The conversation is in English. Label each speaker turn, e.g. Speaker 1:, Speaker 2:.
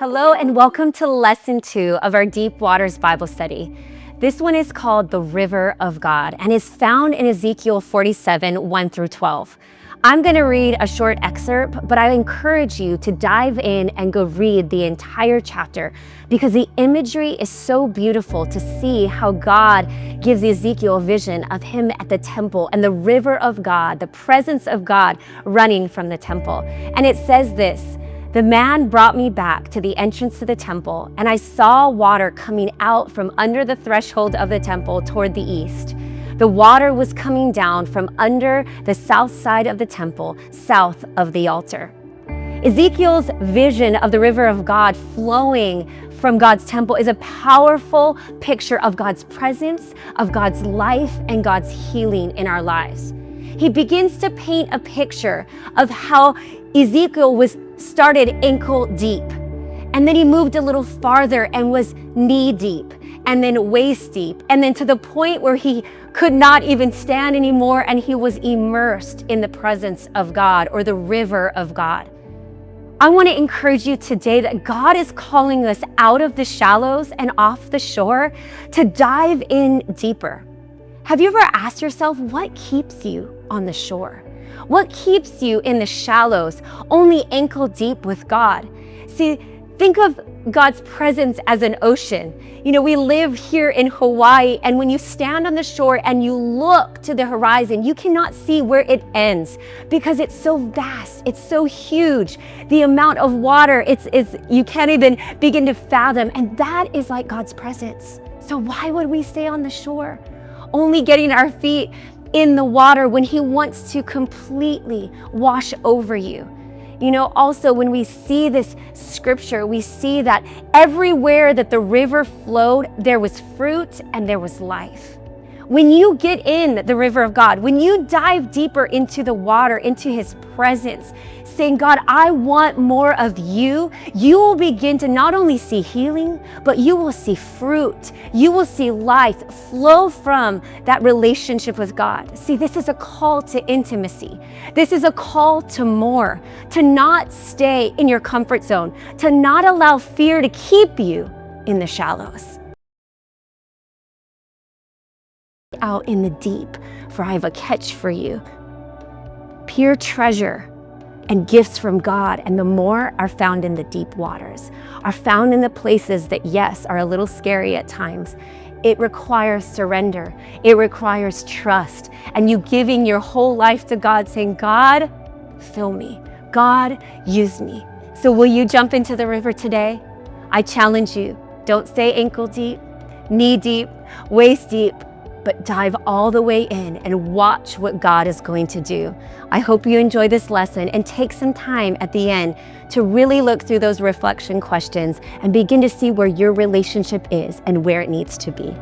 Speaker 1: Hello and welcome to lesson 2 of our Deep Waters Bible study. This one is called the River of God and is found in Ezekiel 47, 1 through 12. I'm going to read a short excerpt, but I encourage you to dive in and go read the entire chapter because the imagery is so beautiful to see how God gives Ezekiel a vision of him at the temple and the river of God, the presence of God running from the temple. And it says this: "The man brought me back to the entrance to the temple, and I saw water coming out from under the threshold of the temple toward the east. The water was coming down from under the south side of the temple, south of the altar." Ezekiel's vision of the river of God flowing from God's temple is a powerful picture of God's presence, of God's life, and God's healing in our lives. He begins to paint a picture of how Ezekiel was started ankle deep, and then he moved a little farther and was knee deep, and then waist deep, and then to the point where he could not even stand anymore and he was immersed in the presence of God, or the river of God. I want to encourage you today that God is calling us out of the shallows and off the shore to dive in deeper. Have you ever asked yourself, what keeps you on the shore? What keeps you in the shallows, only ankle deep with God? See, think of God's presence as an ocean. You know, we live here in Hawaii, and when you stand on the shore and you look to the horizon, you cannot see where it ends because it's so vast, it's so huge. The amount of water, you can't even begin to fathom, and that is like God's presence. So why would we stay on the shore, only getting our feet in the water when He wants to completely wash over you? You know, also when we see this scripture, we see that everywhere that the river flowed, there was fruit and there was life. When you get in the river of God, when you dive deeper into the water, into His presence, saying, God, I want more of you, you will begin to not only see healing, but you will see fruit. You will see life flow from that relationship with God. See, this is a call to intimacy. This is a call to more, to not stay in your comfort zone, to not allow fear to keep you in the shallows. Out in the deep, for I have a catch for you. Pure treasure and gifts from God, and the more are found in the deep waters, are found in the places that, yes, are a little scary at times. It requires surrender. It requires trust, and you giving your whole life to God, saying, God, fill me. God, use me. So will you jump into the river today? I challenge you. Don't stay ankle deep, knee deep, waist deep, but dive all the way in and watch what God is going to do. I hope you enjoy this lesson and take some time at the end to really look through those reflection questions and begin to see where your relationship is and where it needs to be.